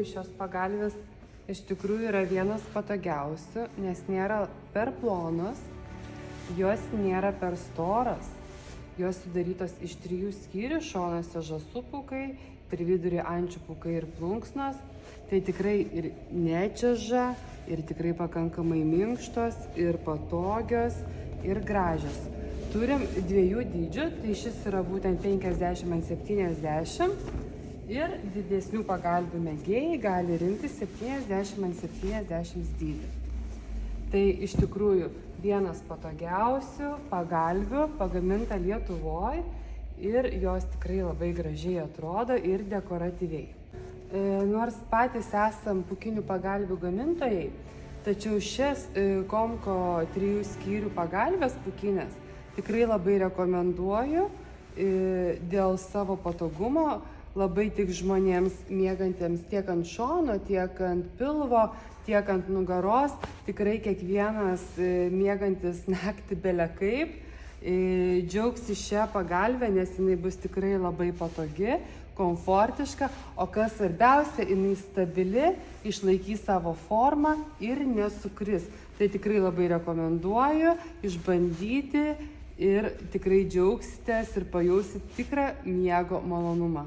Šios pagalvės iš tikrųjų yra vienas patogiausių, nes nėra per plonos, jos nėra per storos. Jos sudarytos iš 3 skyrių, šonuose žąsų pūkai, per vidurį ančių pūkai ir plunksnos. Tai tikrai ir nečiaža, ir tikrai pakankamai minkštos, ir patogios, ir gražios. Turim 2 dydžių, tai šis yra būtent 50x70 ir didesnių pagalvių mėgėjai gali rinktis 70x70 dydį. Tai iš tikrųjų vienas patogiausių pagalvių pagaminta Lietuvoje ir jos tikrai labai gražiai atrodo ir dekoratyviai. Nors patys esam pūkinių pagalvių gamintojai, tačiau šias Komko 3 skyrių pagalvės pūkinės tikrai labai rekomenduoju dėl savo patogumo. Labai tik žmonėms miegantiems tiek ant šono, tiek ant pilvo, tiek ant nugaros. Tikrai kiekvienas miegantis naktį bele kaip džiaugsis šią pagalvę, nes jinai bus tikrai labai patogi, komfortiška, o kas svarbiausia, jinai stabili, išlaikys savo formą ir nesukris. Tai tikrai labai rekomenduoju išbandyti ir tikrai džiaugsitės ir pajausit tikrą miego malonumą.